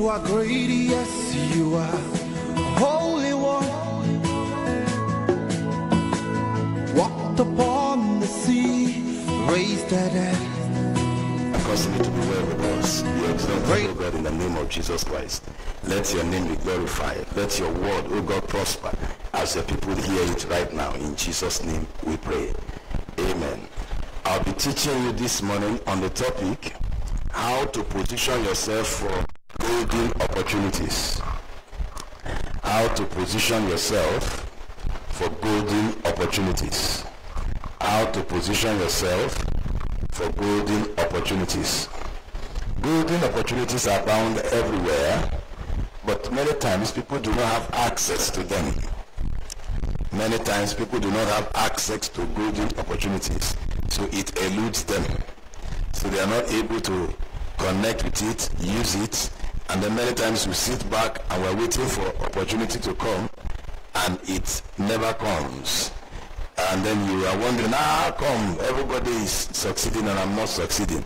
are great, yes, you are Holy One. Walked upon the sea, raised the dead. Cause me to be well with us. We exalt, O God, in the name of Jesus Christ. Let your name be glorified. Let your word, O God, prosper as the people hear it right now. In Jesus' name we pray. Amen. I'll be teaching you this morning on the topic, how to position yourself for golden opportunities. How to position yourself for golden opportunities. How to position yourself for golden opportunities. Golden opportunities are found everywhere, but many times people do not have access to them. Many times people do not have access to golden opportunities, so it eludes them. So they are not able to connect with it, use it, and then many times we sit back and we're waiting for opportunity to come, and it never comes. And then you are wondering, how come everybody is succeeding and I'm not succeeding?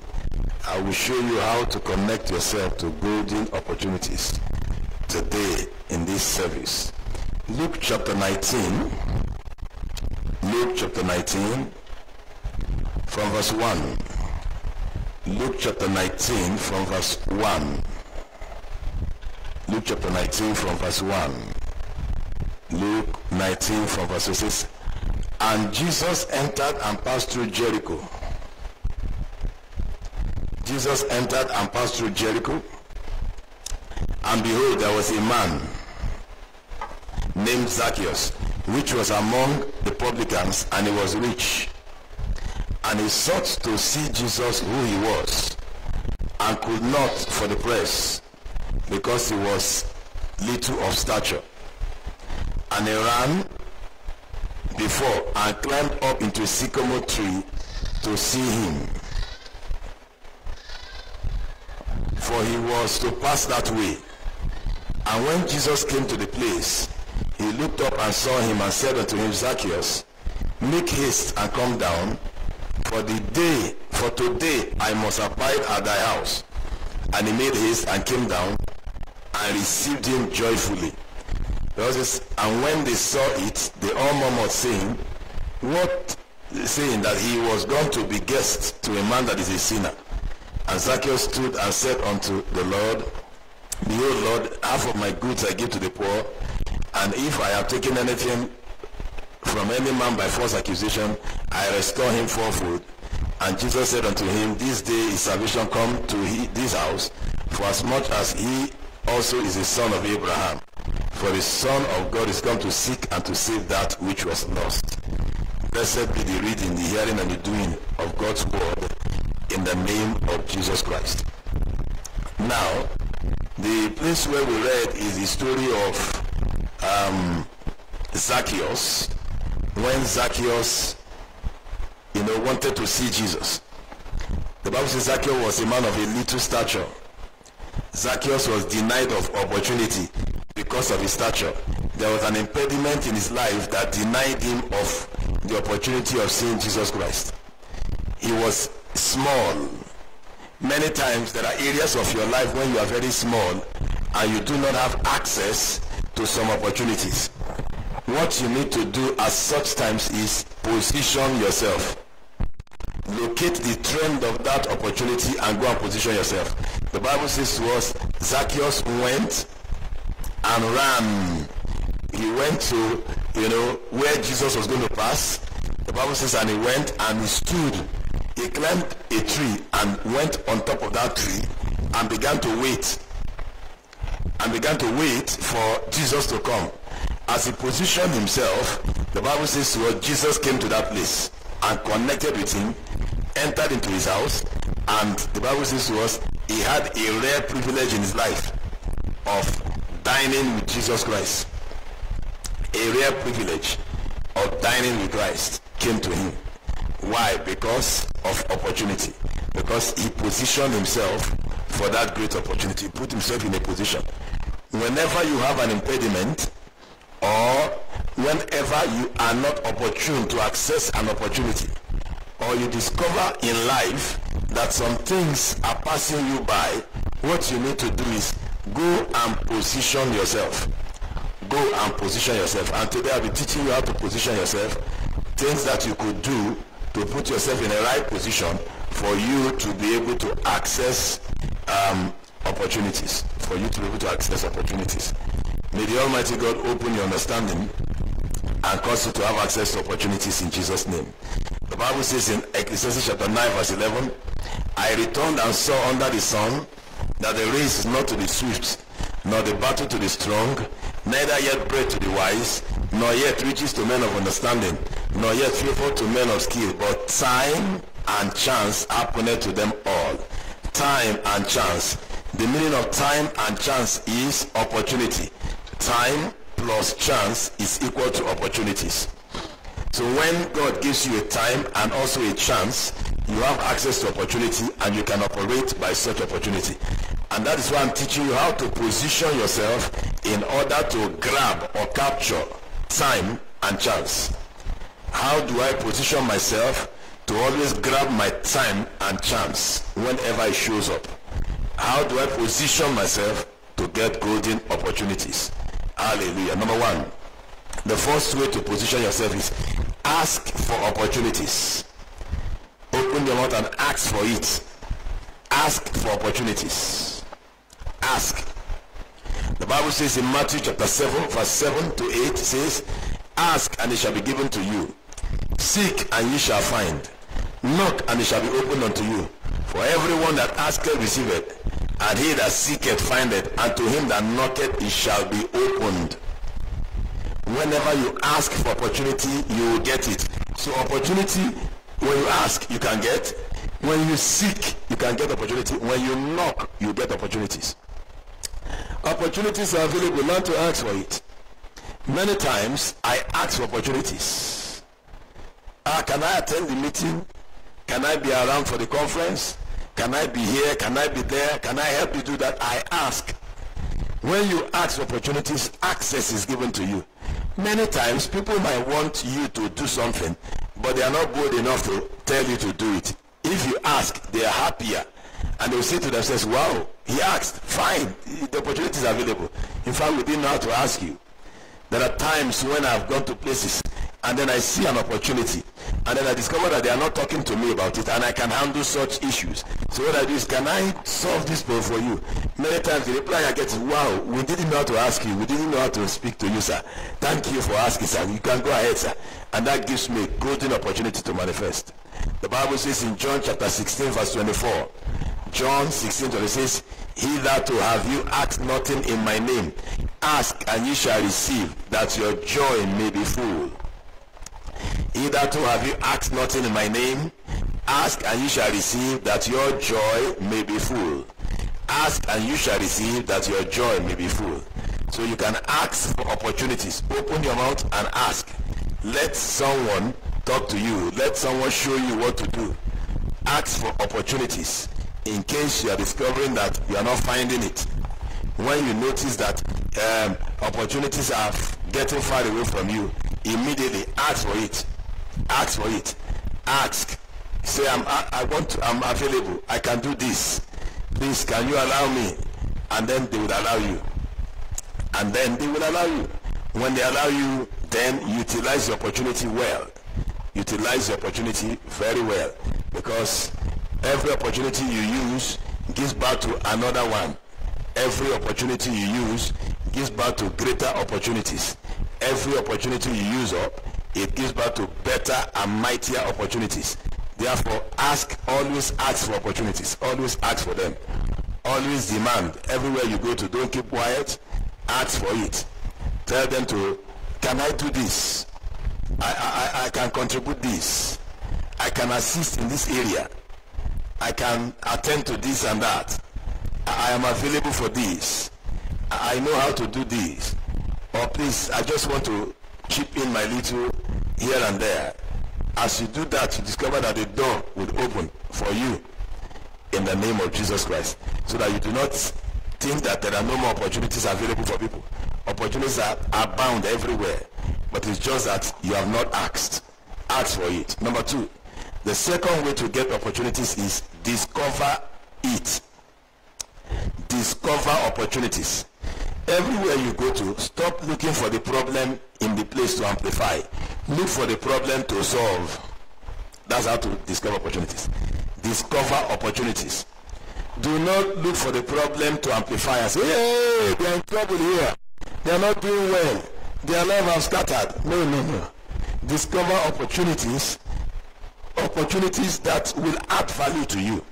I will show you how to connect yourself to golden opportunities today in this service. Luke chapter 19. Luke chapter 19 from verse 1. Luke chapter 19 from verse 1. Luke chapter 19 from verse 1. Luke 19 from verse 6. And Jesus entered and passed through Jericho. Jesus entered and passed through Jericho. And behold, there was a man named Zacchaeus, which was among the publicans, and he was rich. And he sought to see Jesus, who he was, and could not for the press, because he was little of stature. And he ran before and climbed up into a sycamore tree to see him, for he was to pass that way. And when Jesus came to the place, he looked up and saw him and said unto him, Zacchaeus, make haste and come down, for today I must abide at thy house. And he made haste and came down and received him joyfully. And when they saw it, they all murmured, saying that he was gone to be guest to a man that is a sinner. And Zacchaeus stood and said unto the Lord, Behold, Lord, half of my goods I give to the poor, and if I have taken anything from any man by false accusation, I restore him fourfold. And Jesus said unto him, This day is salvation come to this house, for as much as he also is a son of Abraham. For the Son of God is come to seek and to save that which was lost. Blessed be the reading, the hearing, and the doing of God's word in the name of Jesus Christ. Now, the place where we read is the story of Zacchaeus, when Zacchaeus, wanted to see Jesus. The Bible says Zacchaeus was a man of a little stature. Zacchaeus was denied of opportunity because of his stature. There was an impediment in his life that denied him of the opportunity of seeing Jesus Christ. He was small. Many times there are areas of your life when you are very small and you do not have access to some opportunities. What you need to do at such times is position yourself. Locate the trend of that opportunity and go and position yourself. The Bible says to us, Zacchaeus went and ran. He went to, where Jesus was going to pass. The Bible says, and he went and he stood. He climbed a tree and went on top of that tree and began to wait. And began to wait for Jesus to come. As he positioned himself, the Bible says to us, Jesus came to that place and connected with him, entered into his house, and the Bible says to us, he had a rare privilege in his life of dining with Jesus Christ. A rare privilege of dining with Christ came to him. Why? Because of opportunity. Because he positioned himself for that great opportunity. He put himself in a position. Whenever you have an impediment, or whenever you are not opportune to access an opportunity, or you discover in life that some things are passing you by, what you need to do is Go and position yourself. Go and position yourself. And today I'll be teaching you how to position yourself. Things that you could do to put yourself in the right position for you to be able to access opportunities. For you to be able to access opportunities. May the Almighty God open your understanding and cause you to have access to opportunities in Jesus' name. The Bible says in Ecclesiastes chapter 9 verse 11, I returned and saw under the sun that the race is not to the swift, nor the battle to the strong, neither yet bread to the wise, nor yet riches to men of understanding, nor yet favor to men of skill, but time and chance happeneth to them all. Time and chance. The meaning of time and chance is opportunity. Time plus chance is equal to opportunities. So when God gives you a time and also a chance, you have access to opportunity and you can operate by such opportunity. And that is why I'm teaching you how to position yourself in order to grab or capture time and chance. How do I position myself to always grab my time and chance whenever it shows up? How do I position myself to get golden opportunities? Hallelujah. Number one, the first way to position yourself is ask for opportunities. Open your mouth and ask for it. Ask for opportunities. Ask. The Bible says in Matthew chapter 7 verse 7 to 8 says, ask and it shall be given to you. Seek and ye shall find. Knock and it shall be opened unto you. For everyone that asketh receiveth, and he that seeketh findeth, and to him that knocketh it shall be opened. Whenever you ask for opportunity, you will get it. So opportunity, when you ask, you can get. When you seek, you can get opportunity. When you knock, you get opportunities. Opportunities are available. Learn to ask for it. Many times, I ask for opportunities. Can I attend the meeting? Can I be around for the conference? Can I be here? Can I be there? Can I help you do that? I ask. When you ask for opportunities, access is given to you. Many times, people might want you to do something, but they are not bold enough to tell you to do it. If you ask, they are happier. And they will say to themselves, wow, he asked, fine, the opportunity is available. In fact, we didn't know how to ask you. There are times when I've gone to places, and then I see an opportunity, and then I discover that they are not talking to me about it, and I can handle such issues. So what I do is, can I solve this problem for you? Many times the reply I get is, wow, we didn't know how to ask you. We didn't know how to speak to you, sir. Thank you for asking, sir. You can go ahead, sir. And that gives me a golden opportunity to manifest. The Bible says in John chapter 16 verse 24, John 16:20 says, he that will have you ask nothing in my name, ask and ye shall receive, that your joy may be full. He that will have you ask nothing in my name, ask and you shall receive, that your joy may be full. Ask and you shall receive, that your joy may be full. So you can ask for opportunities. Open your mouth and ask. Let someone talk to you. Let someone show you what to do. Ask for opportunities in case you are discovering that you are not finding it. When you notice that opportunities are getting far away from you, immediately ask for it. Ask for it. Ask. Say, I'm available. I can do this. Please, can you allow me? And then they will allow you. And then they will allow you. When they allow you, then utilize the opportunity well. Utilize the opportunity very well. Because every opportunity you use gives birth to another one. Every opportunity you use gives birth to greater opportunities. Every opportunity you use up, it gives birth to better and mightier opportunities. Therefore, always ask for opportunities. Always ask for them. Always demand. Everywhere you go to, don't keep quiet. Ask for it. Tell them to, can I do this? I can contribute this. I can assist in this area. I can attend to this and that. I am available for this. I know how to do this. Or please, I just want to chip in my little here and there. As you do that, you discover that the door will open for you in the name of Jesus Christ. So that you do not think that there are no more opportunities available for people. Opportunities are abound everywhere. But it's just that you have not asked. Ask for it. Number two, the second way to get opportunities is discover it. discover opportunities. Everywhere you go to, stop looking for the problem in the place to amplify. Look for the problem to solve. That's how to discover opportunities. Discover opportunities. Do not look for the problem to amplify and say, hey, they are in trouble here. They are not doing well. Their life has scattered. No. Discover opportunities. Opportunities that will add value to you.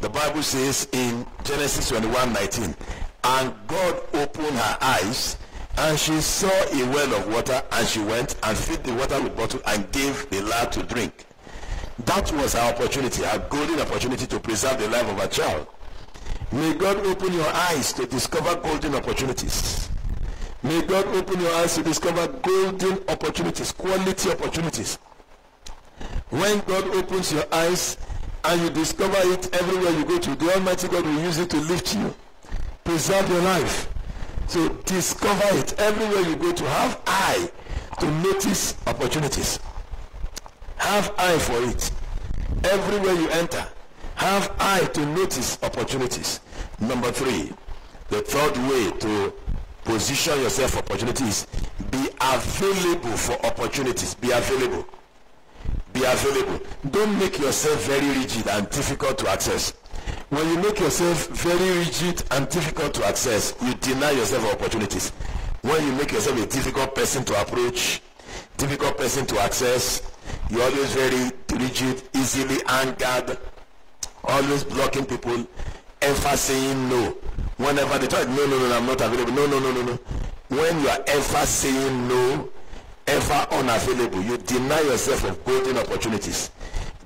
The Bible says in Genesis 21:19, and God opened her eyes, and she saw a well of water, and she went and filled the water with bottle and gave the lad to drink. That was her opportunity, her golden opportunity to preserve the life of her child. May God open your eyes to discover golden opportunities. May God open your eyes to discover golden opportunities, quality opportunities. When God opens your eyes and you discover it everywhere you go to, the Almighty God will use it to lift you, preserve your life. So discover it everywhere you go to. Have eye to notice opportunities. Have eye for it. Everywhere you enter, have eye to notice opportunities. Number 3, the third way to position yourself for opportunities, be available for opportunities. Be available. Be available. Don't make yourself very rigid and difficult to access. When you make yourself very rigid and difficult to access, you deny yourself opportunities. When you make yourself a difficult person to approach, difficult person to access, you're always very rigid, easily angered, always blocking people, ever saying no. Whenever they try, no, I'm not available. No. When you are ever saying no, ever unavailable, you deny yourself of golden opportunities.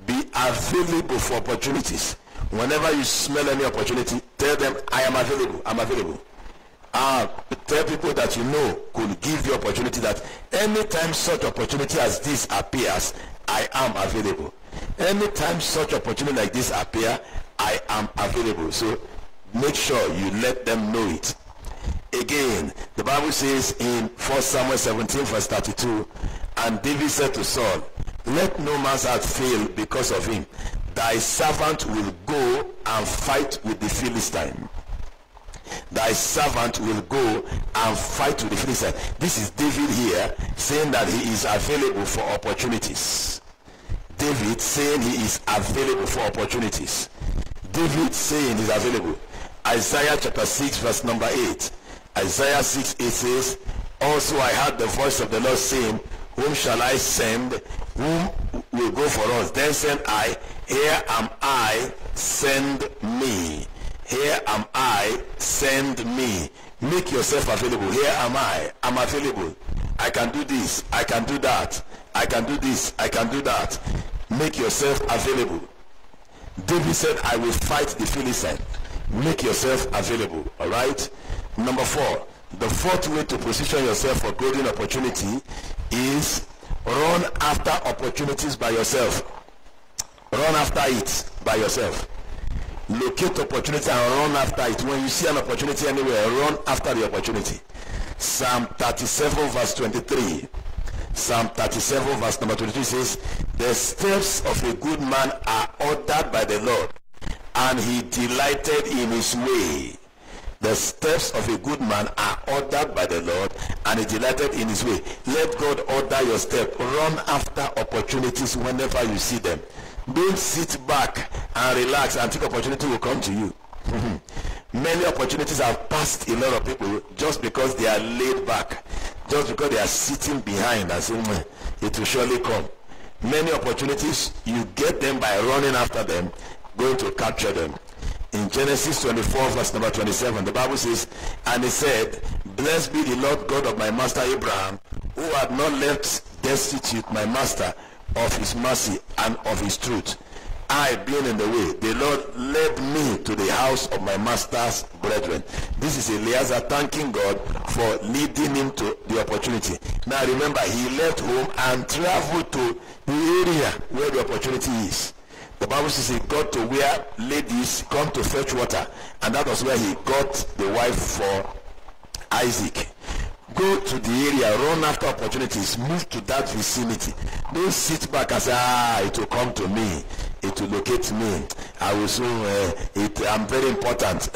Be available for opportunities. Whenever you smell any opportunity, tell them, I am available. I'm available. Tell people that you know could give the opportunity that anytime such opportunity as this appears, I am available. Anytime such opportunity like this appear, I am available. So make sure you let them know it. Again, the Bible says in 1 Samuel 17 verse 32, and David said to Saul, let no man's heart fail because of him. Thy servant will go and fight with the Philistine. Thy servant will go and fight with the Philistine. This is David here saying that he is available for opportunities. David saying he is available for opportunities. David saying he is available. Isaiah chapter 6 verse number 8. Isaiah 6:8 says, also I heard the voice of the Lord saying, whom shall I send? Whom will go for us? Then said I, here am I, send me. Here am I, send me. Make yourself available. Here am I, I'm available. I can do this, I can do that. I can do this, I can do that. Make yourself available. David said, I will fight the Philistine. Make yourself available. All right? Number 4, the fourth way to position yourself for golden opportunity is run after opportunities by yourself. Run after it by yourself. Locate opportunity and run after it. When you see an opportunity anywhere, run after the opportunity. Psalm 37 verse 23. Psalm 37 verse number 23 says, the steps of a good man are ordered by the Lord, and he delighted in his way. The steps of a good man are ordered by the Lord, and he delighted in his way. Let God order your step. Run after opportunities whenever you see them. Don't sit back and relax and think opportunity will come to you. Many opportunities have passed a lot of people just because they are laid back, just because they are sitting behind and saying, it will surely come. Many opportunities, you get them by running after them, going to capture them. In Genesis 24 verse number 27, the Bible says, and he said, blessed be the Lord God of my master Abraham, who had not left destitute my master of his mercy and of his truth. I being in the way, the Lord led me to the house of my master's brethren. This is Eliezer thanking God for leading him to the opportunity. Now remember, he left home and traveled to the area where the opportunity is. The Bible says he got to where ladies come to fetch water, and that was where he got the wife for Isaac. Go to the area, run after opportunities, move to that vicinity. Don't sit back and say, it will come to me, it will locate me, I will soon, I'm very important.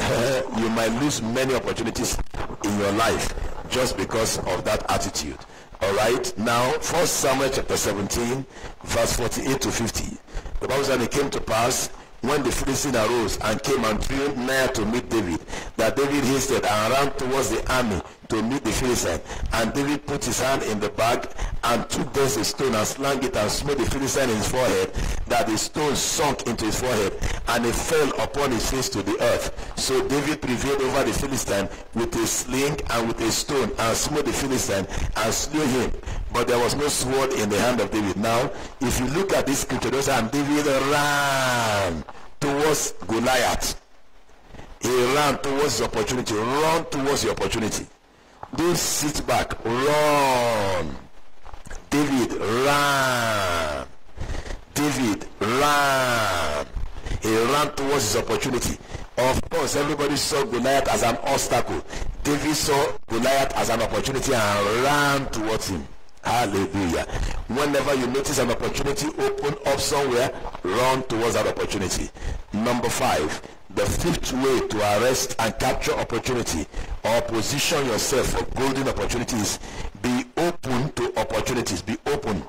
You might lose many opportunities in your life just because of that attitude. Alright, now 1 Samuel chapter 17, verse 48 to 50. The Bible said it came to pass, when the Philistine arose and came and drew near to meet David, that David hasted and ran towards the army to meet the Philistine. And David put his hand in the bag and took thence a stone and slang it and smote the Philistine in his forehead, that the stone sunk into his forehead, and it fell upon his face to the earth. So David prevailed over the Philistine with a sling and with a stone, and smote the Philistine and slew him. But there was no sword in the hand of David. Now, if you look at this scripture, those and David ran towards Goliath. He ran towards his opportunity. Run towards your opportunity. Don't sit back. Run. David ran. David ran. He ran towards his opportunity. Of course, everybody saw Goliath as an obstacle. David saw Goliath as an opportunity and ran towards him. Hallelujah. Whenever you notice an opportunity open up somewhere, run towards that opportunity. Number 5, the 5th way to arrest and capture opportunity or position yourself for golden opportunities: be open to opportunities. Be open.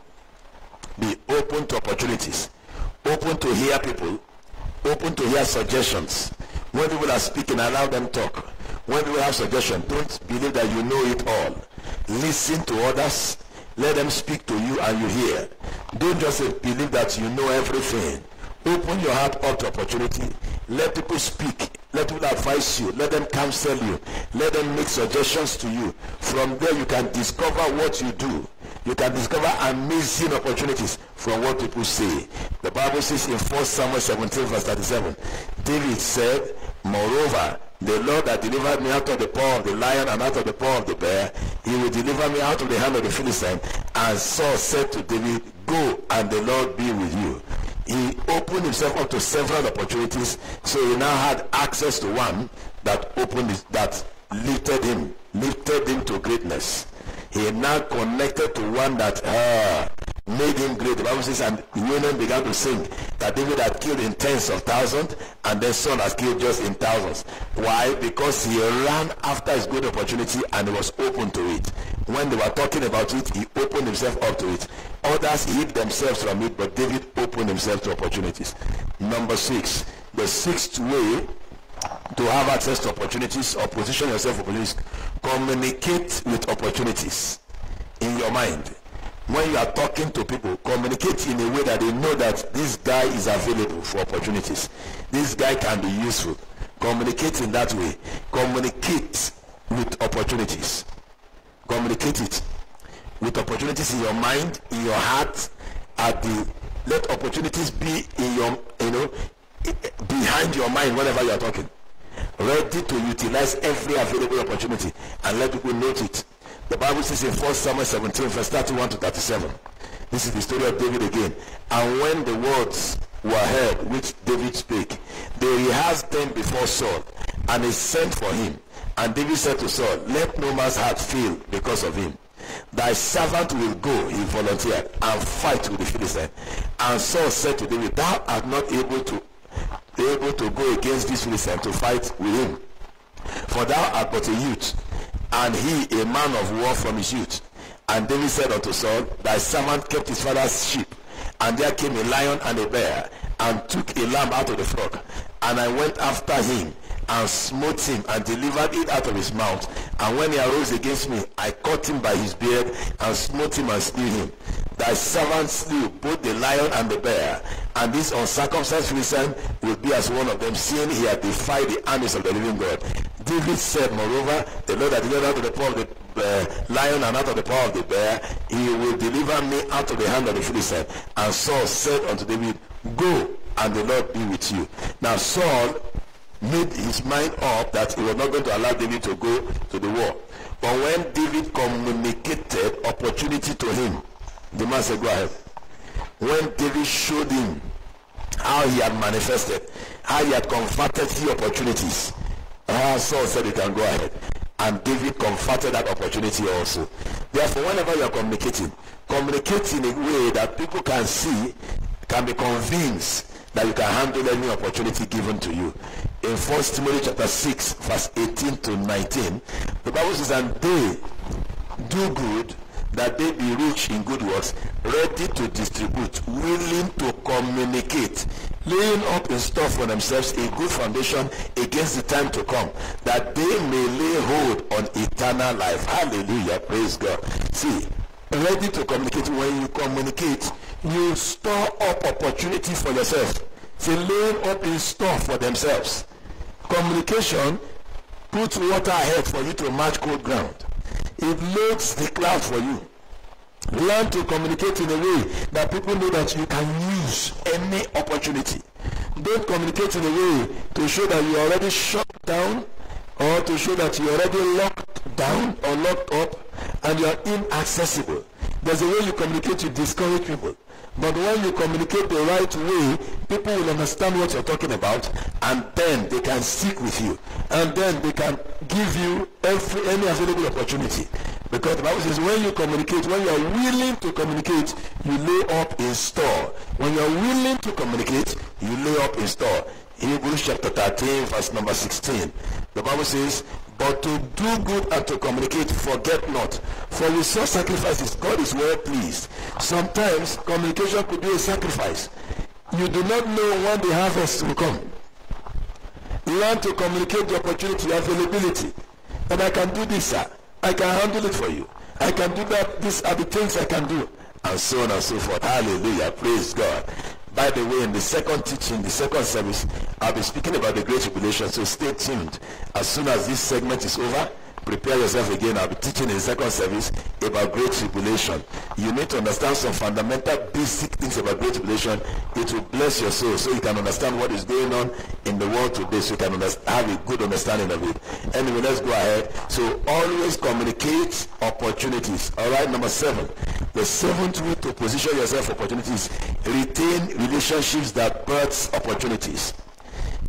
Be open to opportunities. Open to hear people. Open to hear suggestions. When people are speaking, allow them talk. When people have suggestions, don't believe that you know it all. Listen to others. Let them speak to you and you hear. Don't just believe that you know everything. Open your heart up to opportunity. Let people speak. Let people advise you. Let them counsel you. Let them make suggestions to you. From there you can discover what you do. You can discover amazing opportunities from what people say. The Bible says in 1 Samuel 17 verse 37, David said, moreover, the Lord that delivered me out of the paw of the lion and out of the paw of the bear, he will deliver me out of the hand of the Philistine. And Saul said to David, go, and the Lord be with you. He opened himself up to several opportunities, so he now had access to one that lifted him to greatness. He now connected to one that made him great. The Bible says, and women began to sing that David had killed in tens of thousands, and then Saul has killed just in thousands. Why? Because he ran after his good opportunity and he was open to it. When they were talking about it, he opened himself up to it. Others hid themselves from it, but David opened himself to opportunities. Number 6, the 6th way to have access to opportunities or position yourself for opportunities: communicate with opportunities in your mind. When you are talking to people, communicate in a way that they know that this guy is available for opportunities. This guy can be useful. Communicate in that way. Communicate with opportunities. Communicate it with opportunities in your mind, in your heart. Let opportunities be in your, behind your mind whenever you are talking. Ready to utilize every available opportunity and let people note it. The Bible says in 1 Samuel 17 verse 31 to 37. This is the story of David again. And when the words were heard which David spake, they rehearsed them before Saul, and he sent for him. And David said to Saul, let no man's heart fail because of him. Thy servant will go, he volunteered, and fight with the Philistine. And Saul said to David, thou art not able to go against this Philistine to fight with him, for thou art but a youth, and he a man of war from his youth. And David said unto Saul, thy servant kept his father's sheep, and there came a lion and a bear, and took a lamb out of the flock, and I went after him, and smote him, and delivered it out of his mouth. And when he arose against me, I caught him by his beard, and smote him and slew him. Thy servant slew both the lion and the bear, and this uncircumcised Philistine will be as one of them, seeing he had defied the armies of the living God. David said, moreover, the Lord that delivered out of the paw of the lion and out of the paw of the bear, he will deliver me out of the hand of the Philistine. And Saul said unto David, go, and the Lord be with you. Now Saul made his mind up that he was not going to allow David to go to the war. But when David communicated opportunity to him, the man said, go ahead. When David showed him how he had manifested, how he had converted the opportunities, Saul said, you can go ahead. and David converted that opportunity also. Therefore, whenever you are communicating, communicate in a way that people can see, can be convinced that you can handle any opportunity given to you. In 1 Timothy chapter 6, verse 18 to 19, the Bible says, and they do good, that they be rich in good works, ready to distribute, willing to communicate, laying up in store for themselves a good foundation against the time to come, that they may lay hold on eternal life. Hallelujah. Praise God. See, ready to communicate. When you communicate, you store up opportunity for yourself. See, laying up in store for themselves. Communication puts water ahead for you to match cold ground. It loads the cloud for you. Learn to communicate in a way that people know that you can use any opportunity. Don't communicate in a way to show that you are already shut down, or to show that you are already locked down or locked up and you are inaccessible. There's a way you communicate to discourage people. But when you communicate the right way, people will understand what you're talking about, and then they can stick with you. And then they can give you any available opportunity. Because the Bible says when you communicate, when you are willing to communicate, you lay up in store. When you are willing to communicate, you lay up in store. Hebrews chapter 13, verse number 16. The Bible says, but to do good and to communicate, forget not. For with such sacrifices, God is well pleased. Sometimes communication could be a sacrifice. You do not know when the harvest will come. Learn to communicate the opportunity, availability. And I can do this, sir. I can handle it for you. I can do that. These are the things I can do. And so on and so forth. Hallelujah. Praise God. By the way, in the second teaching, the second service, I'll be speaking about the Great Tribulation, so stay tuned. As soon as this segment is over, prepare yourself again. I'll be teaching in the second service about Great Tribulation. You need to understand some fundamental basic things about Great Tribulation. It will bless your soul so you can understand what is going on in the world today, so you can have a good understanding of it. Anyway, let's go ahead. So always communicate opportunities. All right, number 7. The 7th way to position yourself for opportunities: retain relationships that births opportunities.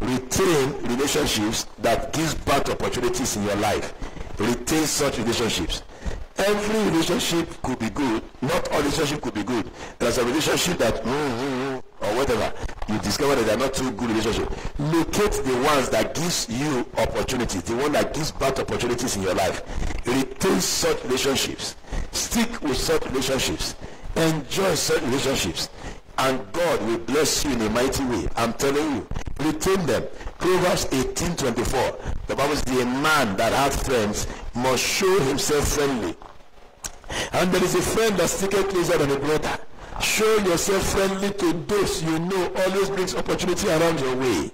Retain relationships that gives birth to opportunities in your life. Retain such relationships. Every relationship could be good. Not all relationships could be good. There's a relationship that or whatever, you discover that they're not too good relationships. Locate the ones that gives you opportunities, the one that gives birth to opportunities in your life. Retain such relationships. Stick with such relationships. Enjoy such relationships. And God will bless you in a mighty way. I'm telling you. Retain them. Proverbs 18:24. The Bible says, a man that has friends must show himself friendly. And there is a friend that sticketh closer than a brother. Show yourself friendly to those you know always brings opportunity around your way.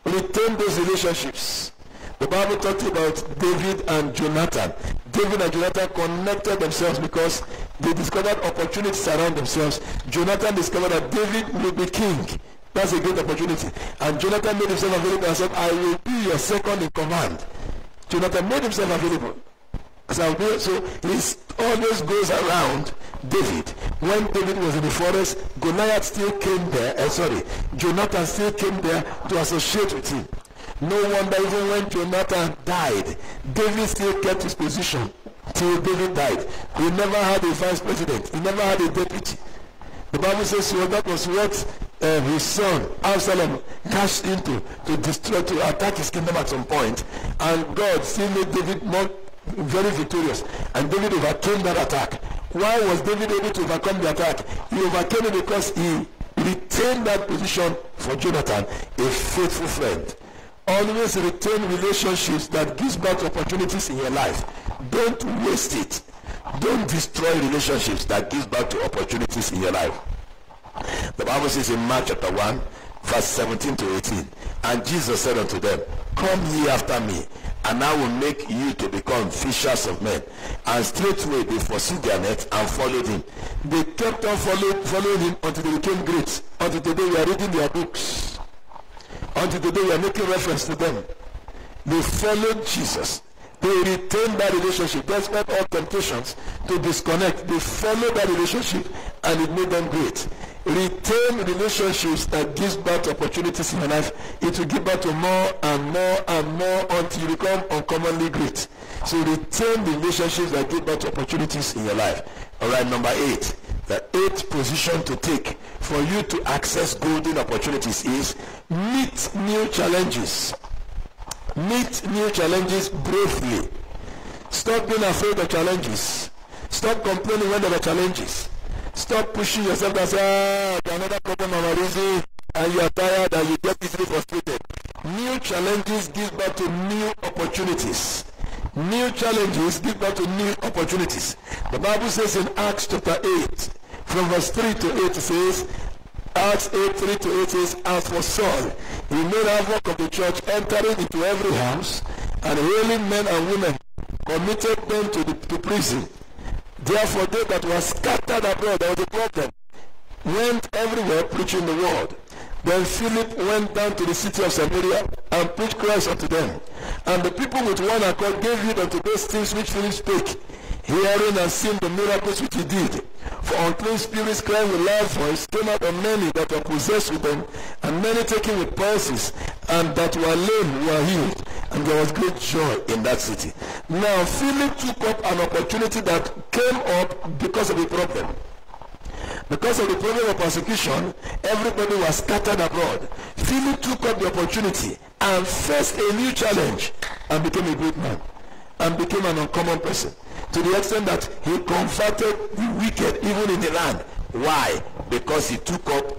Retain those relationships. The Bible talked about David and Jonathan. David and Jonathan connected themselves because they discovered opportunities around themselves. Jonathan discovered that David will be king. That's a great opportunity. And Jonathan made himself available and said, I will be your second in command. Jonathan made himself available. So he always goes around David. When David was in the forest, Goliath still came there. Jonathan still came there to associate with him. No wonder even when Jonathan died, David still kept his position till David died. He never had a vice president. He never had a deputy. The Bible says that was what his son Absalom cashed into to attack his kingdom at some point. And God still made David very victorious. And David overcame that attack. Why was David able to overcome the attack? He overcame it because he retained that position for Jonathan, a faithful friend. Always retain relationships that gives birth to opportunities in your life. Don't waste it. Don't destroy relationships that gives birth to opportunities in your life. The Bible says in Mark chapter 1, verse 17 to 18, and Jesus said unto them, come ye after me, and I will make you to become fishers of men. And straightway they forsook their nets and followed him. They kept on following him until they became great. Until today we are reading their books. Until today we are making reference to them. They followed Jesus. They retained that relationship despite all temptations to disconnect. They followed that relationship and it made them great. retain relationships that gives birth to opportunities in your life. It will give birth to more and more and more until you become uncommonly great. So retain relationships that give birth to opportunities in your life. All right, number 8. The 8th position to take for you to access golden opportunities is meet new challenges. Meet new challenges bravely. Stop being afraid of challenges. Stop complaining when there are challenges. Stop pushing yourself and say, another problem of a reason, and you are tired and you get easily frustrated. New challenges give birth to new opportunities. New challenges give birth to new opportunities. The Bible says in Acts chapter 8, from verse 3 to 8, it says, Acts 8, 3 to 8 says, as for Saul, he made havoc of the church, entering into every house, and hailing men and women, committed them to prison. Therefore they that were scattered abroad, there was a problem, went everywhere preaching the word. Then Philip went down to the city of Samaria and preached Christ unto them. And the people with one accord gave heed unto those things which Philip spake, hearing and seeing the miracles which he did. For unclean spirits crying with loud voice came out of many that were possessed with them, and many taken with palsies, and that were lame were healed. And there was great joy in that city. Now Philip took up an opportunity that came up because of a problem. Because of the problem of persecution, everybody was scattered abroad. Philip took up the opportunity and faced a new challenge and became a great man and became an uncommon person, to the extent that he converted the wicked even in the land. Why? Because he took up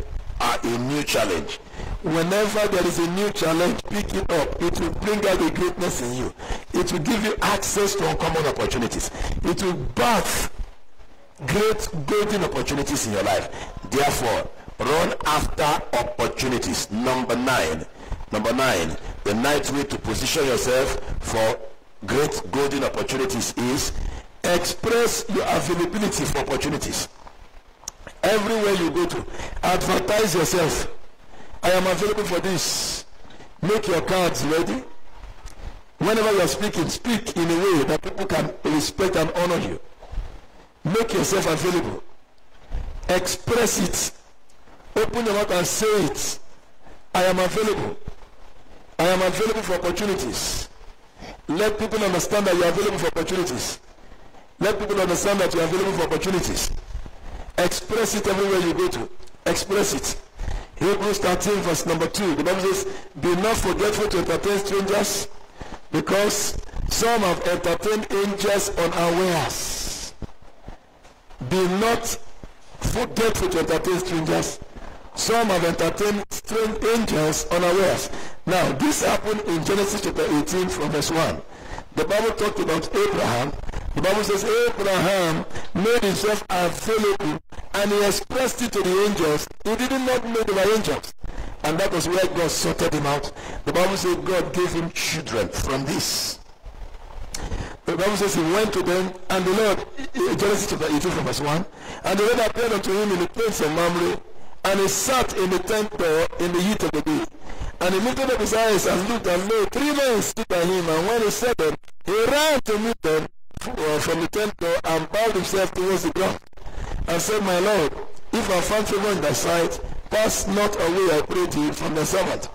a new challenge. Whenever there is a new challenge, pick it up. It will bring out the greatness in you. It will give you access to uncommon opportunities. It will birth great golden opportunities in your life. Therefore, run after opportunities. Number 9, the 9th way to position yourself for great golden opportunities is express your availability for opportunities. Everywhere you go to, advertise yourself. I am available for this. Make your cards ready. Whenever you are speaking, speak in a way that people can respect and honor you. Make yourself available. Express it. Open your mouth and say it. I am available. I am available for opportunities. Let people understand that you are available for opportunities. Let people understand that you are available for opportunities. Express it everywhere you go to. Express it. Hebrews 13 verse number 2. The Bible says, be not forgetful to entertain strangers, because some have entertained angels unawares. Be not forgetful to entertain strangers. Some have entertained strange angels unawares. Now, this happened in Genesis chapter 18 from verse 1. The Bible talked about Abraham. The Bible says Abraham made himself available and he expressed it to the angels. He did not know they were angels. And that was where God sorted him out. The Bible says God gave him children from this. The Bible says he went to them, and the Lord, Genesis chapter 18 from verse 1, and the Lord appeared unto him in the plains of Mamre, and he sat in the tent door in the heat of the day. And he lifted up his eyes and looked, and lo, 3 men stood by him, and when he saw them, he ran to meet them from the tent door and bowed himself towards the ground, and said, My Lord, if I found favor in thy sight, pass not away, I pray thee, from the servant.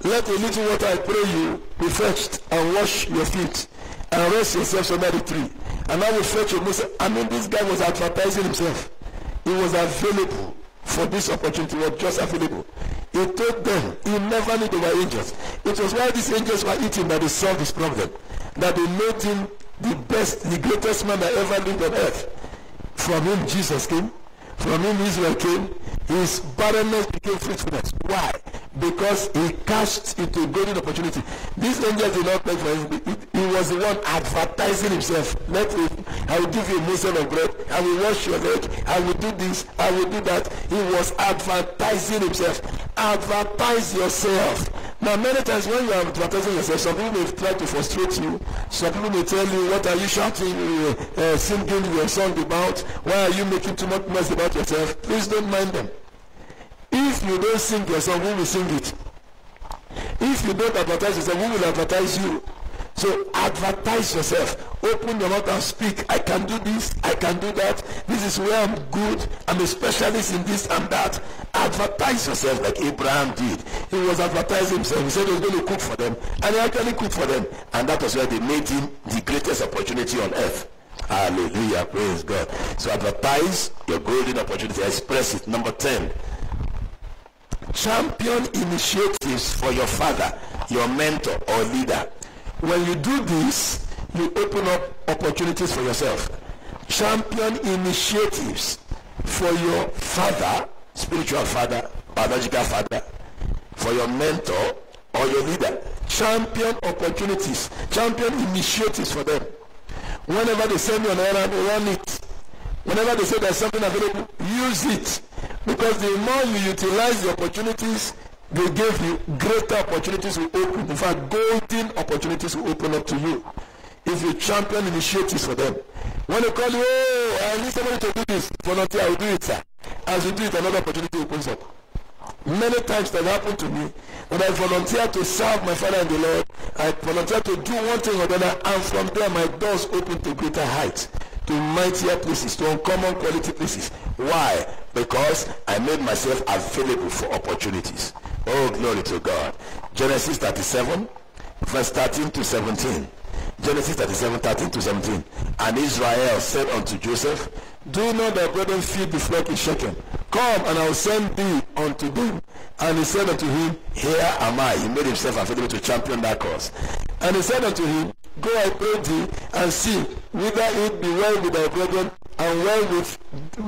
Let a little water, I pray you, be fetched, and wash your feet, and rest yourselves under the tree. And I will fetch you. This guy was advertising himself. He was available for this opportunity. He was just available. He told them he never knew they were angels. It was while these angels were eating that they solved his problem, that they made him the best, the greatest man that ever lived on earth. From him Jesus came. From him Israel came. His barrenness became fruitfulness. Why? Because he cashed into a golden opportunity. These angels did not beg for him. He was the one advertising himself. I will give you a morsel of bread. I will wash your leg. I will do this. I will do that. He was advertising himself. Advertise yourself. Now, many times when you are advertising yourself, some people may try to frustrate you. Some people may tell you, what are you shouting, singing your song about? Why are you making too much noise about yourself? Please don't mind them. If you don't sing your song, who will sing it? If you don't advertise yourself, who will advertise you? So advertise yourself. Open your mouth and speak. I can do this. I can do that. This is where I'm good. I'm a specialist in this and that. Advertise yourself like Abraham did. He was advertising himself. He said he was going to cook for them. And he actually cooked for them. And that was where they made him the greatest opportunity on earth. Hallelujah. Praise God. So advertise your golden opportunity. Express it. Number 10. Champion initiatives for your father, your mentor or leader. When you do this, you open up opportunities for yourself. Champion initiatives for your father, spiritual father, biological father, for your mentor or your leader. Champion opportunities, champion initiatives for them. Whenever they send you an errand, run it. Whenever they say there's something available, use it. Because the more you utilize the opportunities they gave you, greater opportunities will open. In fact, golden opportunities will open up to you. If you champion initiatives for them. When they call you, oh, I need somebody to do this, volunteer, I will do it, sir. As you do it, another opportunity opens up. Many times that happened to me, when I volunteered to serve my Father in the Lord, I volunteered to do one thing or another, and from there my doors opened to greater heights, to mightier places, to uncommon quality places. Why? Because I made myself available for opportunities. Oh, glory to God. Genesis 37, verse 13 to 17. Genesis 37, 13 to 17. And Israel said unto Joseph, do not thy brethren feed the flock in Shechem? Come, and I will send thee unto them. And he said unto him, here am I. He made himself available to champion that cause. And he said unto him, go, I pray thee, and see whether it be well with thy brethren, and well with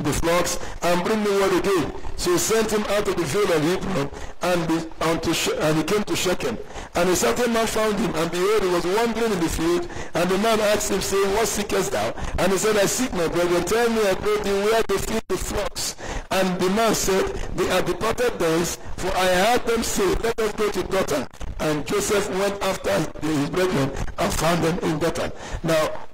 the flocks, and bring me word again. So he sent him out of the vale of Hebron, and he came to Shechem. And a certain man found him, and behold, he was wandering in the field. And the man asked him, saying, what seekest thou? And he said, I seek my brethren. Tell me, I pray thee, where they feed the flocks. And the man said, they are departed thence, for I heard them say, let us go to Dothan. And Joseph went after his brethren and found them in Dothan. Now,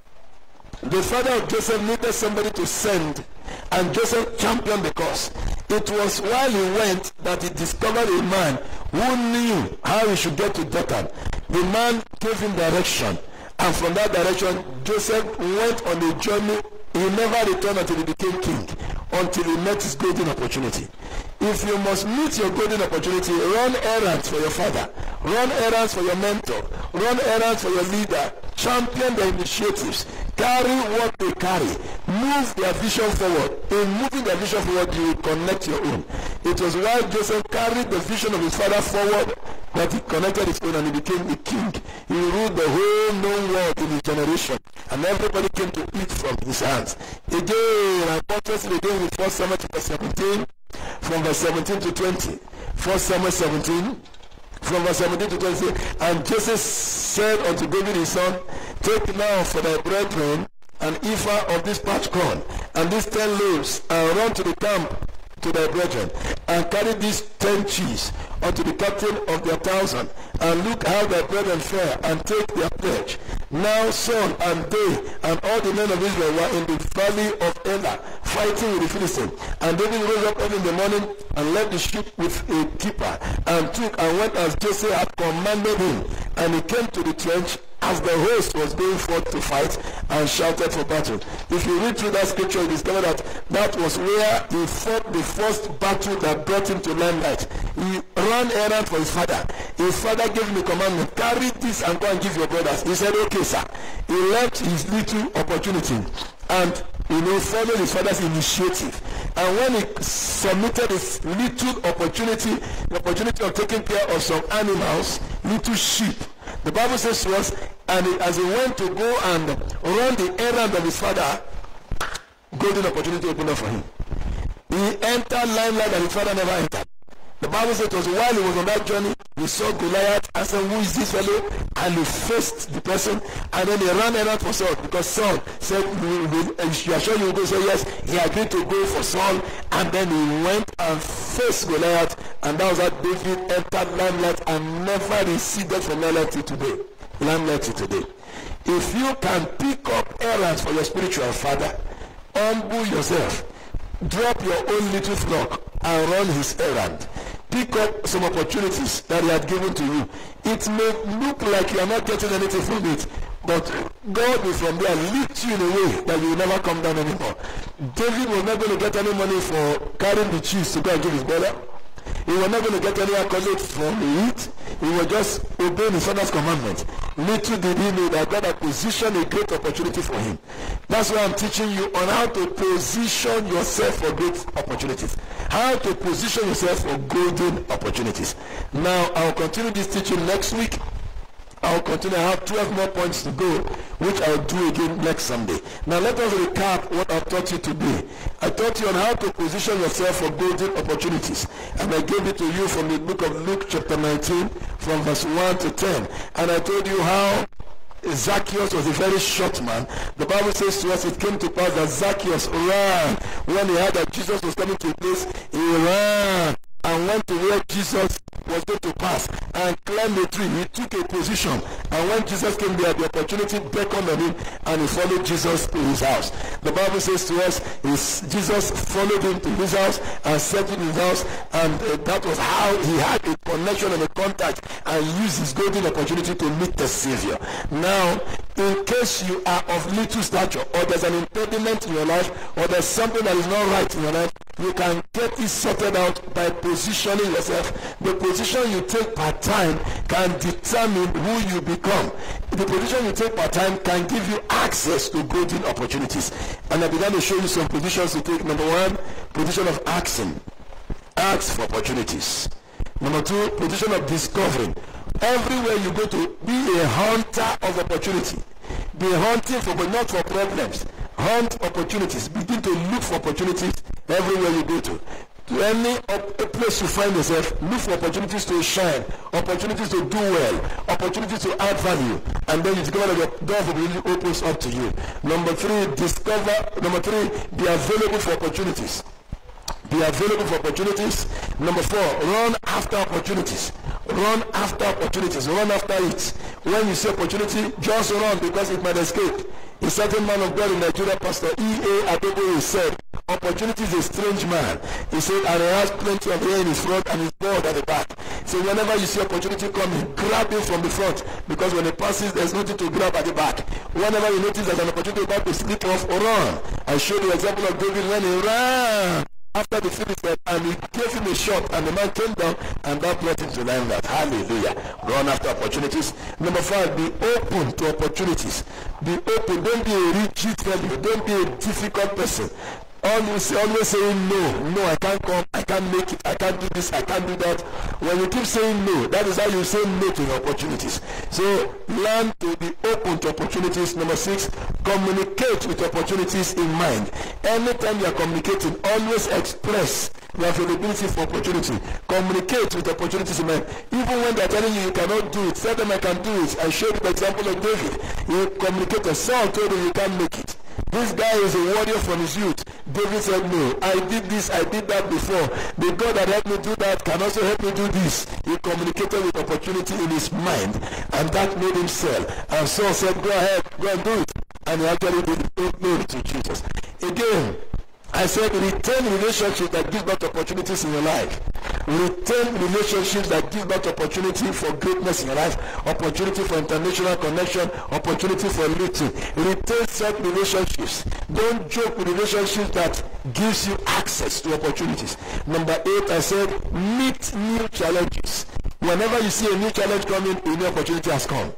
the father of Joseph needed somebody to send, and Joseph championed the cause. It was while he went that he discovered a man who knew how he should get to Dothan. The man gave him direction, and from that direction, Joseph went on a journey. He never returned until he became king, until he met his golden opportunity. If you must meet your golden opportunity, run errands for your father, run errands for your mentor, run errands for your leader, champion the initiatives, carry what they carry, move their vision forward. In moving their vision forward, you will connect your own. It was while Joseph carried the vision of his father forward that he connected his own, and he became a king. He ruled the whole known world in his generation, and everybody came to eat from his hands. Again, I contrast it again with 1 Samuel chapter 17, from verse 17 to 20. 1 Samuel 17, from verse 17 to 20. And Joseph said unto David his son, take now for thy brethren an ephah of this parched corn, and these 10 loaves, and run to the camp to thy brethren, and carry these 10 cheese unto the captain of their 1,000, and look how thy brethren fare, and take their pledge. Now Saul and they and all the men of Israel were in the valley of Elah, fighting with the Philistines. And David rose up early in the morning and left the sheep with a keeper, and took and went as Joseph had commanded him. And he came to the trench as the host was going forth to fight, and shouted for battle. If you read through that scripture, you discover that that was where he fought the first battle that brought him to limelight. He ran errand for his father. His father gave him a commandment, carry this and go and give your brothers. He said, okay, sir. He left his little opportunity and followed his father's initiative. And when he submitted his little opportunity, the opportunity of taking care of some animals, little sheep, the Bible says to us, and as he went to go and run the errand of his father, golden opportunity opened up for him. He entered limelight that his father never entered. The Bible says it was while he was on that journey, he saw Goliath and said, who is this fellow? And he faced the person, and then he ran errand for Saul, because Saul said, you are sure you will go? So yes, he agreed to go for Saul, and then he went and faced Goliath, and that was how David entered limelight and never receded from limelight till today. Limelight till today. If you can pick up errands for your spiritual father, humble yourself, drop your own little flock and run his errand. pick up some opportunities that he had given to you. It may look like you are not getting anything from it, but God will from there lift you in a way that you will never come down anymore. David was not going to get any money for carrying the cheese to go and give his brother. He was not going to get any accolades from it. He was just obeying his father's commandment. Little did he know that God had positioned a great opportunity for him. That's why I'm teaching you on how to position yourself for great opportunities. How to position yourself for golden opportunities. Now, I'll continue this teaching next week. I'll continue. I have 12 more points to go, which I'll do again next Sunday. Now let us recap what I taught you today. I taught you on how to position yourself for golden opportunities. And I gave it to you from the book of Luke chapter 19, from verse 1 to 10. And I told you how Zacchaeus was a very short man. The Bible says to us, it came to pass that Zacchaeus ran. When he heard that Jesus was coming to a place, he ran and went to where Jesus was going to pass and climbed a tree. He took a position, and when Jesus came there, the opportunity beckoned on him, and he followed Jesus to his house. The Bible says to us, Jesus followed him to his house and settled in his house, and that was how he had a connection and a contact and used his golden opportunity to meet the Savior. Now, in case you are of little stature, or there's an impediment in your life, or there's something that is not right in your life, you can get it sorted out by positioning yourself. The position you take part time can determine who you become. The position you take part time can give you access to golden opportunities. And I began to show you some positions to take. Number one, position of asking. Ask for opportunities. Number two, position of discovering. Everywhere you go to, be a hunter of opportunity. Be hunting for, but not for problems. Hunt opportunities. Begin to look for opportunities everywhere you go to. To any place you find yourself, look for opportunities to shine, opportunities to do well, opportunities to add value, and then you discover that your door really opens up to you. Number three, be available for opportunities. Be available for opportunities. Number four, run after opportunities. Run after opportunities. Run after it. When you see opportunity, just run, because it might escape. A certain man of God in Nigeria, Pastor E.A. Adeboye, said, opportunity is a strange man. He said, and he has plenty of hair in his front and his board at the back. So whenever you see opportunity coming, grab it from the front, because when it passes, there's nothing to grab at the back. Whenever you notice there's an opportunity about to slip off, run. I showed you the example of David when he ran after the Philistine, and he gave him a shot, and the man came down, and that brought him to limelight. Hallelujah. Run after opportunities. Number five, be open to opportunities. Be open. Don't be a rigid fellow. Don't be a difficult person. Always saying no, I can't come, I can't make it, I can't do this, I can't do that. When you keep saying no, that is how you say no to your opportunities. So learn to be open to opportunities. Number six, communicate with opportunities in mind. Anytime you are communicating, always express your availability for opportunity. Communicate with opportunities in mind. Even when they are telling you you cannot do it, tell them I can do it. I showed you the example of David. He communicated. Saul told him you can't make it. This guy is a warrior from his youth. David said, no, I did this, I did that before. The God that helped me do that can also help me do this. He communicated with opportunity in his mind, and that made him sell. And Saul said, go ahead, go and do it. And he actually did it. Glory to Jesus. Again, I said, retain relationships that give birth opportunities in your life. Retain relationships that give birth opportunity for greatness in your life, opportunity for international connection, opportunity for lifting. Retain such relationships. Don't joke with relationships that gives you access to opportunities. Number 8, I said, meet new challenges. Whenever you see a new challenge coming, a new opportunity has come.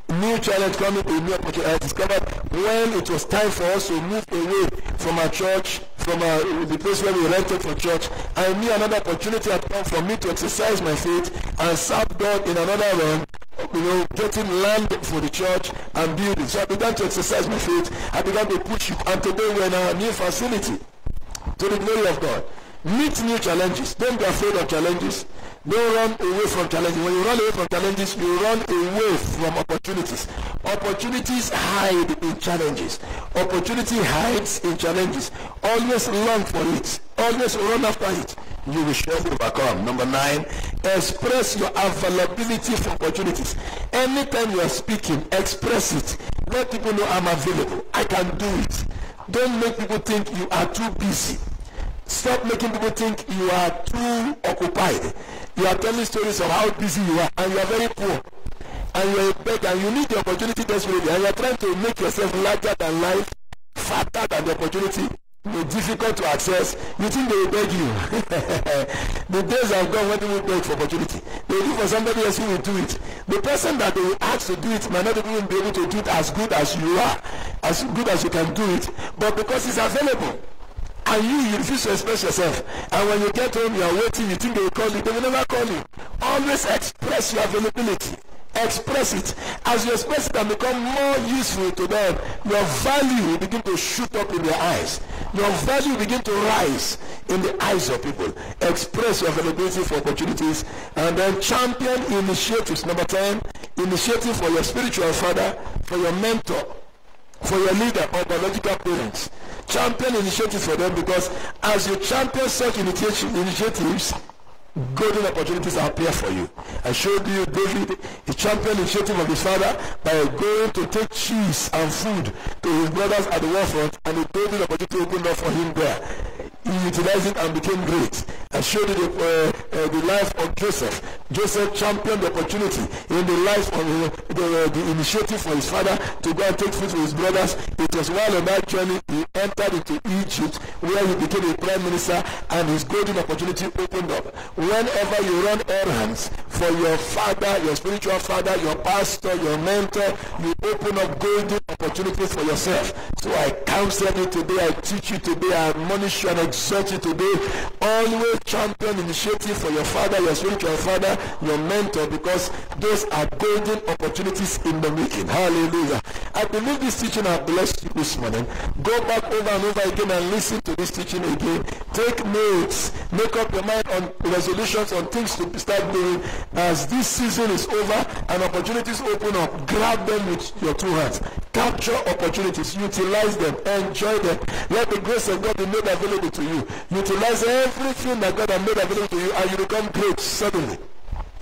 New challenge coming, a new opportunity. I discovered when it was time for us to move away from our church, from the place where we rented for church, I knew another opportunity had come for me to exercise my faith and serve God in another realm, getting land for the church and building. So I began to exercise my faith. I began to push it, and today we're in our new facility. To the glory of God. Meet new challenges. Don't be afraid of challenges. Don't run away from challenges. When you run away from challenges, you run away from opportunities. Opportunities hide in challenges. Opportunity hides in challenges. Always long for it. Always run after it. You will surely overcome. Number 9, express your availability for opportunities. Anytime you are speaking, express it. Let people know I'm available. I can do it. Don't make people think you are too busy. Stop making people think you are too occupied. You are telling stories of how busy you are, and you are very poor, and you are a beggar, and you need the opportunity desperately, and you are trying to make yourself larger than life, fatter than the opportunity, difficult to access. You think they will beg you. The days have gone when people beg for opportunity. They will do for somebody else who will do it. The person that they will ask to do it might not even be able to do it as good as you are, as good as you can do it, but because it's available. And you refuse to express yourself. And when you get home, you are waiting, you think they will call you. They will never call you. Always express your availability. Express it. As you express it and become more useful to them, your value will begin to shoot up in their eyes. Your value will begin to rise in the eyes of people. Express your availability for opportunities, and then champion initiatives. Number 10, initiative for your spiritual father, for your mentor, for your leader or biological parents. Champion initiatives for them, because as you champion such initiatives, golden opportunities appear for you. I showed you David, he championed the initiative of his father by going to take cheese and food to his brothers at the war front, and a golden opportunity opened up for him there. He utilized it and became great. I showed you the life of Joseph. Joseph championed the opportunity in the life of the initiative for his father to go and take food to his brothers. It was while on that journey he entered into Egypt, where he became a prime minister, and his golden opportunity opened up. Whenever you run errands for your father, your spiritual father, your pastor, your mentor, you open up golden opportunities for yourself. So I counsel you today, I teach you today, I admonish you and exhort you today. Always champion initiative for your father, your spiritual father, your mentor, because those are golden opportunities in the making. Hallelujah. I believe this teaching has blessed you this morning. Go back over and over again and listen to this teaching again. Take notes. Make up your mind on resolutions, on things to start doing. As this season is over and opportunities open up, grab them with your two hands. Capture opportunities. Utilize them. Enjoy them. Let the grace of God be made available to you. Utilize everything that God has made available to you, and you become great suddenly.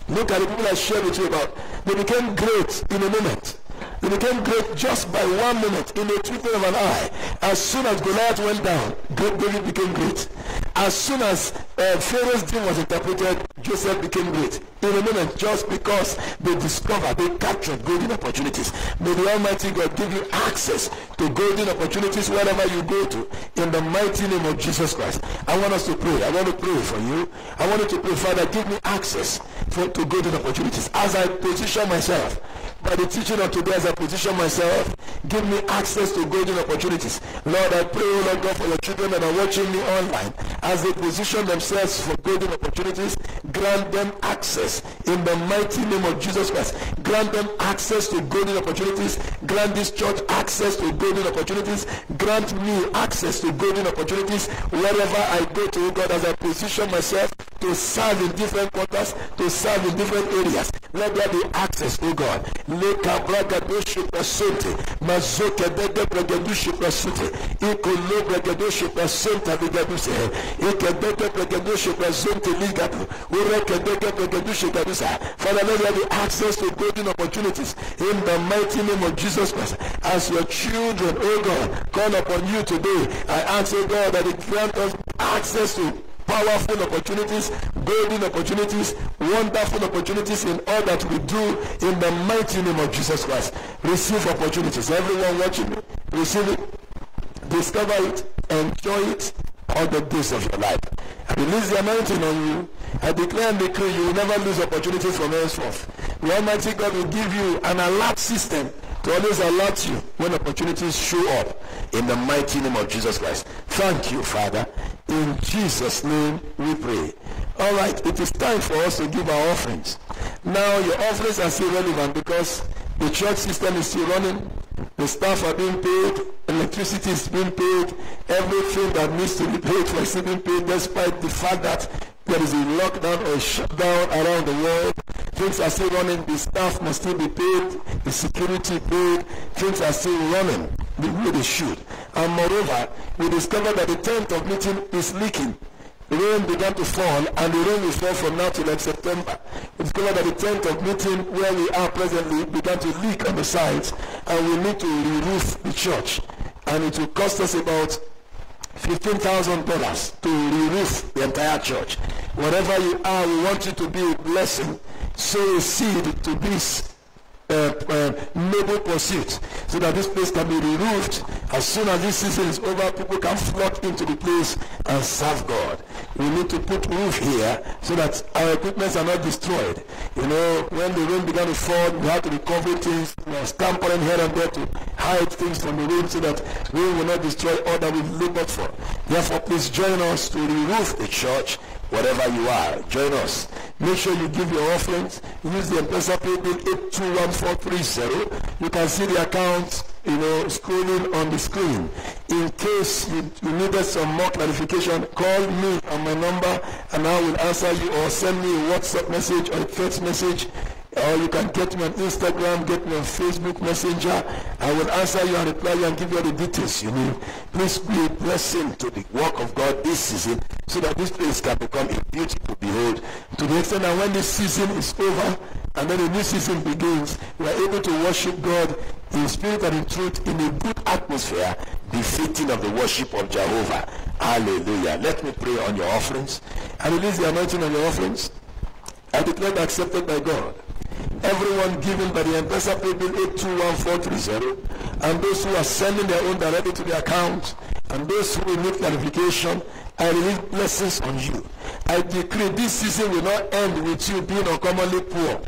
Look at the people I shared with you about. They became great in a moment. They became great just by 1 minute, in the twinkling of an eye. As soon as Goliath went down, David became great. As soon as Pharaoh's dream was interpreted, Joseph became great. In a moment, just because they discovered, they captured golden opportunities. May the Almighty God give you access to golden opportunities wherever you go to, in the mighty name of Jesus Christ. I want us to pray. I want to pray for you. I want you to pray, Father, give me access to golden opportunities. As I position myself, by the teaching of today, as I position myself, give me access to golden opportunities. Lord, I pray, oh Lord God, for your children that are watching me online, as they position themselves for golden opportunities, grant them access in the mighty name of Jesus Christ. Grant them access to golden opportunities. Grant this church access to golden opportunities. Grant me access to golden opportunities wherever I go to, God, as I position myself to serve in different quarters, to serve in different areas. Let there be access, oh God. Leka braga doshi prasente, mazoke dede bregadushi prasute, iko lo bregadushi prasenta vigaduse, ike dede bregadushi prasente ligadu, ureke dede bregadushi gadusa. Father, let there be access to golden opportunities in the mighty name of Jesus Christ. As your children, oh God, call upon you today, I ask, oh God, that you grant us access to powerful opportunities, golden opportunities, wonderful opportunities in all that we do, in the mighty name of Jesus Christ. Receive opportunities. Everyone watching me, receive it, discover it, enjoy it all the days of your life. I release the anointing on you. I declare and decree you will never lose opportunities from henceforth. The Almighty God will give you an alert system to always alert you when opportunities show up, in the mighty name of Jesus Christ. Thank you, Father. In Jesus' name we pray. All right, it is time for us to give our offerings. Now, your offerings are still relevant because the church system is still running. The staff are being paid. Electricity is being paid. Everything that needs to be paid for is still being paid, despite the fact that there is a lockdown or a shutdown around the world. Things are still running. The staff must still be paid. The security paid. Things are still running the way they should. And moreover, we discovered that the tent of meeting is leaking. The rain began to fall, and the rain will fall from now till like September. We discovered that the tent of meeting where we are presently began to leak on the sides, and we need to re-roof the church. And it will cost us about $15,000 to re-roof the entire church. Wherever you are, we want you to be a blessing. Sow a seed to this noble pursuit, so that this place can be re-roofed. As soon as this season is over, people can flock into the place and serve God. We need to put roof here so that our equipments are not destroyed. You know, when the rain began to fall, we had to recover things, scampering here and there to hide things from the rain so that rain will not destroy all that we've labored for. Therefore, please join us to re-roof the church. Wherever you are, join us. Make sure you give your offerings. Use the M-Pesa paybill 821430. You can see the account, scrolling on the screen. In case you needed some more clarification, call me on my number and I will answer you, or send me a WhatsApp message or a text message. Or you can get me on Instagram, get me on Facebook Messenger. I will answer you and reply you and give you all the details you need. Please be a blessing to the work of God this season, so that this place can become a beauty to behold. To the extent that when this season is over and then the new season begins, we are able to worship God in spirit and in truth in a good atmosphere, befitting of the worship of Jehovah. Hallelujah. Let me pray on your offerings. I release the anointing on your offerings. I declare them accepted by God. Everyone given by the M-Pesa paybill 821430, and those who are sending their own directly to the account, and those who will need clarification, I release blessings on you. I decree this season will not end with you being uncommonly poor,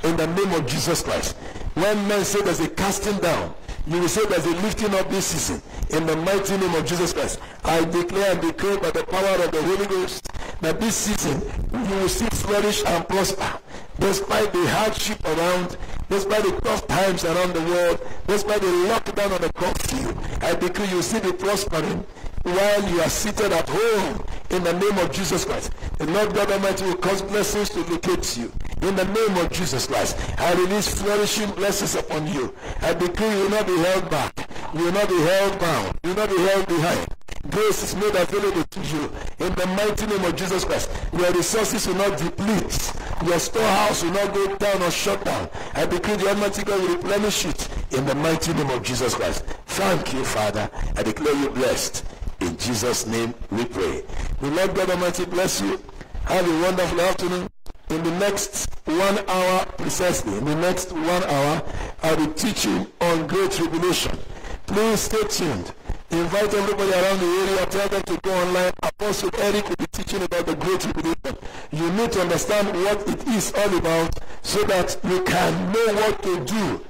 in the name of Jesus Christ. When men say there's a casting down, you will say there's a lifting up this season, in the mighty name of Jesus Christ. I declare and decree by the power of the Holy Ghost that this season you will see flourish and prosper. Despite the hardship around, despite the tough times around the world, despite the lockdown and the curfew, I decree you see the prospering while you are seated at home, in the name of Jesus Christ. The Lord God Almighty will cause blessings to locate you. In the name of Jesus Christ, I release flourishing blessings upon you. I decree you will not be held back. You will not be held bound. You will not be held behind. Grace is made available to you. In the mighty name of Jesus Christ, your resources will not deplete. Your storehouse will not go down or shut down. I decree the Almighty God will replenish it in the mighty name of Jesus Christ. Thank you, Father. I declare you blessed. In Jesus' name we pray. The Lord God Almighty bless you. Have a wonderful afternoon. In the next 1 hour, precisely, in the next 1 hour, I'll be teaching on Great Tribulation. Please stay tuned. Invite everybody around the area. Tell them to go online. Apostle Eric will be teaching about the Great Tribulation. You need to understand what it is all about so that you can know what to do.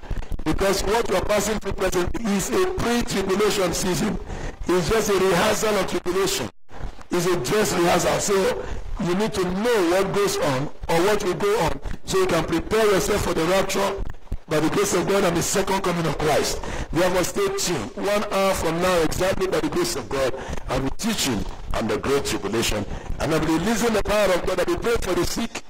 Because what you are passing through presently is a pre-tribulation season. It's just a rehearsal of tribulation. It's a dress rehearsal. So you need to know what goes on or what will go on so you can prepare yourself for the rapture by the grace of God and the second coming of Christ. Therefore, stay tuned. 1 hour from now, exactly by the grace of God, I'll be teaching on the Great Tribulation. And I'll be releasing the power of God. I'll be praying for the sick.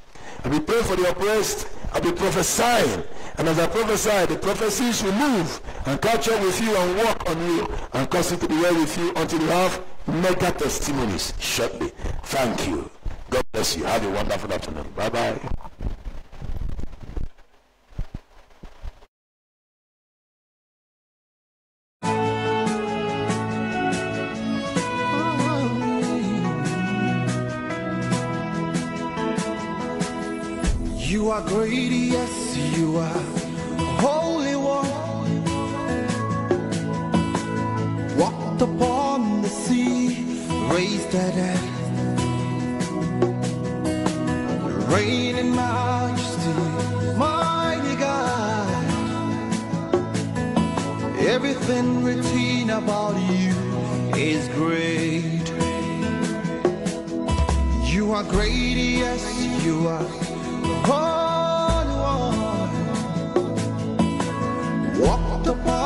I'll be praying for the oppressed. I'll be prophesying. And as I prophesy, the prophecies will move and catch up with you and walk on you and cause it to be well with you until you have mega testimonies shortly. Thank you. God bless you. Have a wonderful afternoon. Bye-bye. You are great, yes, you are Holy One. Walked upon the sea, raised the dead, reign in majesty, mighty God. Everything written about you is great. You are great, yes, you are Holy One. Walked upon